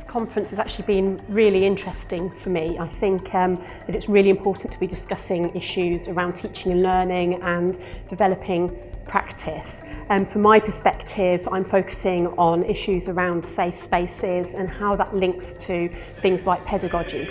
conference has actually been really interesting for me. I think that it's really important to be discussing issues around teaching and learning and developing practice. From my perspective, I'm focusing on issues around safe spaces and how that links to things like pedagogy.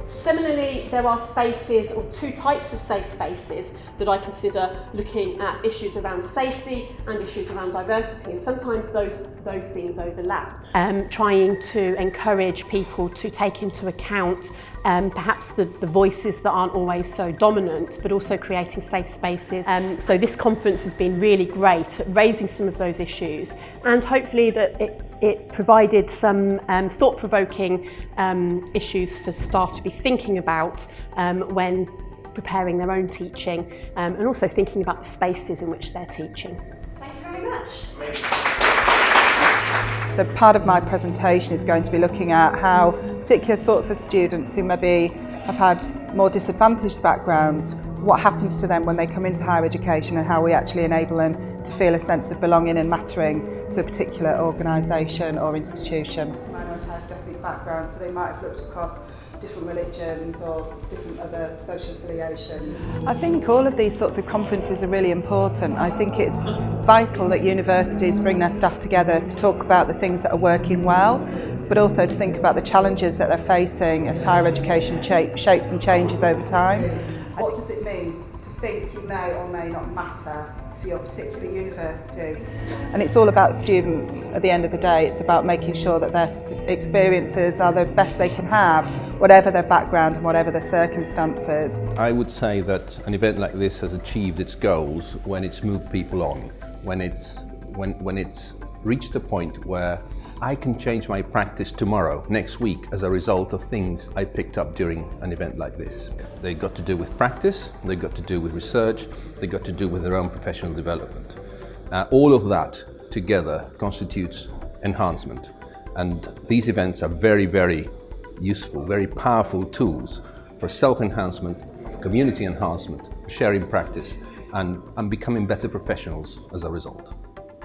Similarly, there are spaces, or two types of safe spaces, that I consider looking at issues around safety and issues around diversity, and sometimes those things overlap. Trying to encourage people to take into account perhaps the voices that aren't always so dominant, but also creating safe spaces. So this conference has been really great at raising some of those issues, and hopefully that it provided some thought-provoking issues for staff to be thinking about when preparing their own teaching, and also thinking about the spaces in which they're teaching. Thank you very much. So part of my presentation is going to be looking at how particular sorts of students who maybe have had more disadvantaged backgrounds, what happens to them when they come into higher education, and how we actually enable them to feel a sense of belonging and mattering to a particular organisation or institution. Minoritized ethnic backgrounds, so they might have looked across different religions or different other social affiliations. I think all of these sorts of conferences are really important. I think it's vital that universities bring their staff together to talk about the things that are working well, but also to think about the challenges that they're facing as higher education shapes and changes over time. What does it mean to think you may or may not matter to your particular university? And it's all about students at the end of the day. It's about making sure that their experiences are the best they can have, whatever their background and whatever their circumstances. I would say that an event like this has achieved its goals when it's moved people on, when it's reached a point where I can change my practice tomorrow, next week, as a result of things I picked up during an event like this. They got to do with practice, they got to do with research, they got to do with their own professional development. All of that together constitutes enhancement. And these events are very, very useful, very powerful tools for self-enhancement, for community enhancement, sharing practice, and becoming better professionals as a result.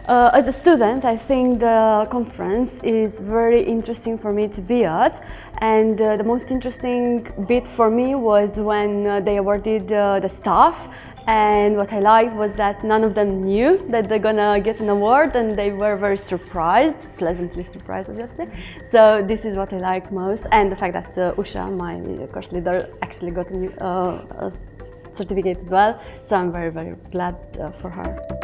As a student, I think the conference is very interesting for me to be at, and the most interesting bit for me was when they awarded the staff, and what I liked was that none of them knew that they're gonna get an award, and they were very surprised, pleasantly surprised obviously. So this is what I liked most, and the fact that Usha, my course leader, actually got a certificate as well, so I'm very, very glad for her.